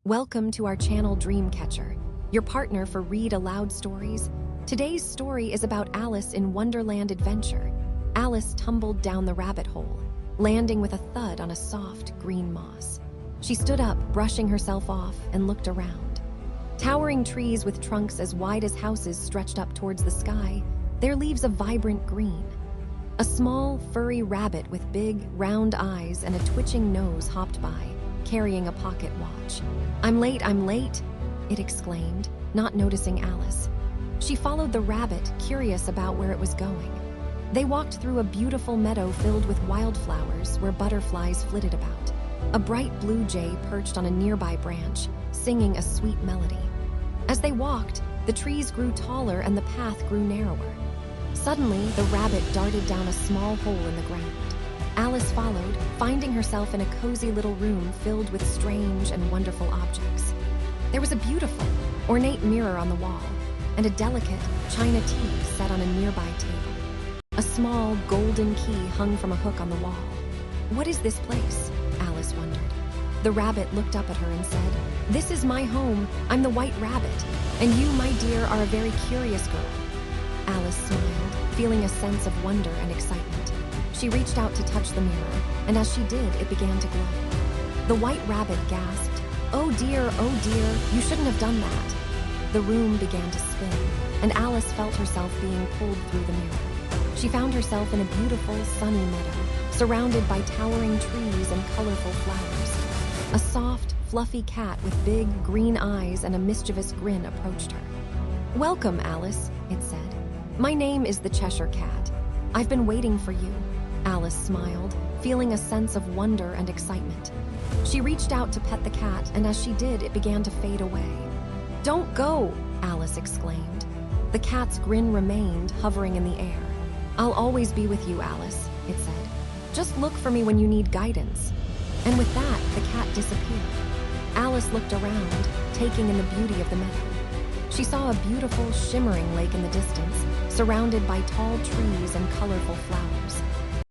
Welcome to our channel Dreamcatcher, your partner for Read Aloud stories. Today's story is about Alice in Wonderland Adventure. Alice tumbled down the rabbit hole, landing with a thud on a soft green moss. She stood up, brushing herself off, and looked around. Towering trees with trunks as wide as houses stretched up towards the sky, their leaves a vibrant green. A small, furry rabbit with big, round eyes and a twitching nose hopped by, carrying a pocket watch. I'm late, it exclaimed, not noticing Alice. She followed the rabbit, curious about where it was going. They walked through a beautiful meadow filled with wildflowers where butterflies flitted about. A bright blue jay perched on a nearby branch, singing a sweet melody. As they walked, the trees grew taller and the path grew narrower. Suddenly, the rabbit darted down a small hole in the ground. Alice followed, finding herself in a cozy little room filled with strange and wonderful objects. There was a beautiful, ornate mirror on the wall, and a delicate china tea set on a nearby table. A small, golden key hung from a hook on the wall. What is this place? Alice wondered. The rabbit looked up at her and said, "This is my home. I'm the White Rabbit, and you, my dear, are a very curious girl." Alice smiled, feeling a sense of wonder and excitement. She reached out to touch the mirror, and as she did, it began to glow. The White Rabbit gasped, oh dear, you shouldn't have done that." The room began to spin, and Alice felt herself being pulled through the mirror. She found herself in a beautiful, sunny meadow, surrounded by towering trees and colorful flowers. A soft, fluffy cat with big, green eyes and a mischievous grin approached her. "Welcome, Alice," it said. "My name is the Cheshire Cat. I've been waiting for you." Alice smiled, feeling a sense of wonder and excitement. She reached out to pet the cat, and as she did, it began to fade away. "Don't go!" Alice exclaimed. The cat's grin remained, hovering in the air. "I'll always be with you, Alice," it said. "Just look for me when you need guidance." And with that, the cat disappeared. Alice looked around, taking in the beauty of the meadow. She saw a beautiful, shimmering lake in the distance, surrounded by tall trees and colorful flowers.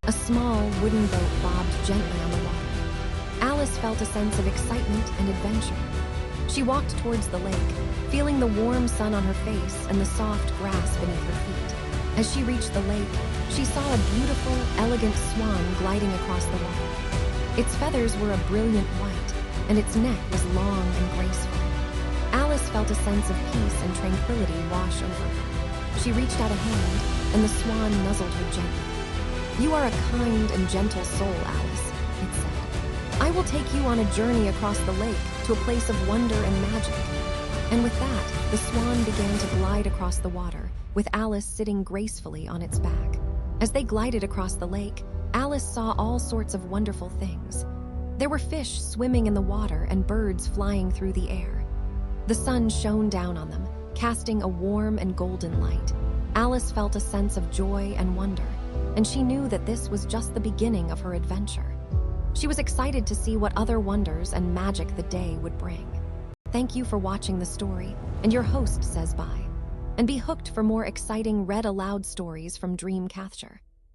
A small wooden boat bobbed gently on the water. Alice felt a sense of excitement and adventure. She walked towards the lake, feeling the warm sun on her face and the soft grass beneath her feet. As she reached the lake, she saw a beautiful, elegant swan gliding across the water. Its feathers were a brilliant white, and its neck was long and graceful. Alice felt a sense of peace and tranquility wash over her. She reached out a hand, and the swan nuzzled her gently. "You are a kind and gentle soul, Alice," it said. "I will take you on a journey across the lake to a place of wonder and magic." And with that, the swan began to glide across the water, with Alice sitting gracefully on its back. As they glided across the lake, Alice saw all sorts of wonderful things. There were fish swimming in the water and birds flying through the air. The sun shone down on them, casting a warm and golden light. Alice felt a sense of joy and wonder, and she knew that this was just the beginning of her adventure. She was excited to see what other wonders and magic the day would bring. Thank you for watching the story, and your host says bye. And be hooked for more exciting read aloud stories from Dreamcatcher.